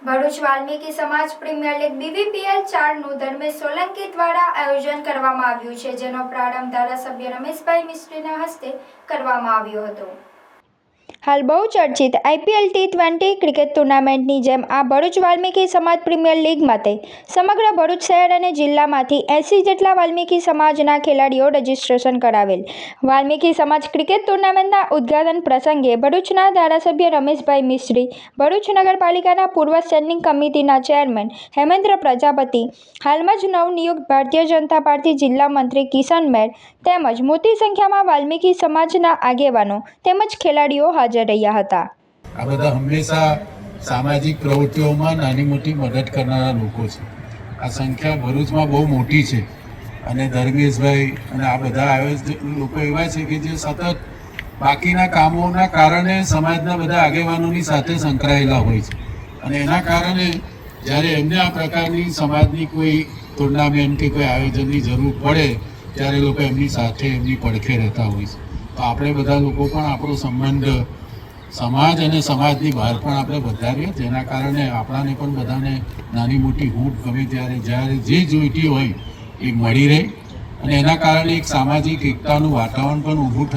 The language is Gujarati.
Bharuch Valmiki Samaj premier league BVPL 4નું ધર્મેશ સોલંકી દ્વારા આયોજન કરવામાં આવ્યું છે, જેનો પ્રારંભ ધારાસભ્ય રમેશભાઈ મિસ્ત્રીના હસ્તે કરવામાં આવ્યો હતો। હાલ બહુ ચર્ચિત IPL T20 ક્રિકેટ ટુર્નામેન્ટની જેમ આ ભરૂચ વાલ્મીકી સમાજ પ્રીમિયર લીગ માટે સમગ્ર ભરૂચ શહેર અને જિલ્લામાંથી 80 જેટલા વાલ્મીકી સમાજના ખેલાડીઓ રજીસ્ટ્રેશન કરાવેલ। વાલ્મીકી સમાજ ક્રિકેટ ટુર્નામેન્ટના ઉદ્ઘાટન પ્રસંગે ભરૂચના ધારાસભ્ય રમેશભાઈ મિસ્ત્રી, ભરૂચ નગરપાલિકાના પૂર્વ સ્ટેન્ડિંગ કમિટીના ચેરમેન હેમેન્દ્ર પ્રજાપતિ, હાલમાં જ નવનિયુક્ત ભારતીય જનતા પાર્ટી જિલ્લા મંત્રી કિશન મેર તેમજ મોટી સંખ્યામાં વાલ્મીકી સમાજના આગેવાનો તેમજ ખેલાડીઓ હાજર રહ્યા હતા। આ બધા હંમેશા સામાજિક પ્રવૃત્તિઓમાં નાની મોટી મદદ કરનારા લોકો છે। આ સંખ્યા ભરૂચમાં બહુ મોટી છે અને ધર્મેશભાઈ અને આ બધા લોકો એવા છે કે જે સતત બાકીના કામોના કારણે સમાજના બધા આગેવાનોની સાથે સંકળાયેલા હોય છે અને એના કારણે જ્યારે એમને આ પ્રકારની સમાજની કોઈ ટુર્નામેન્ટ કે કોઈ આયોજનની જરૂર પડે ત્યારે લોકો એમની સાથે એમની પડખે રહેતા હોય છે। તો આપણે બધા લોકો પણ આપણો સંબંધ સમાજ અને સમાજની બહાર પણ આપણે વધારીએ, જેના કારણે આપણાને પણ બધાને નાની મોટી હૂંફ ગમે ત્યારે જ્યારે જે જોઈતી હોય એ મળી રહે અને એના કારણે એક સામાજિક એકતાનું વાતાવરણ પણ ઊભું થાય।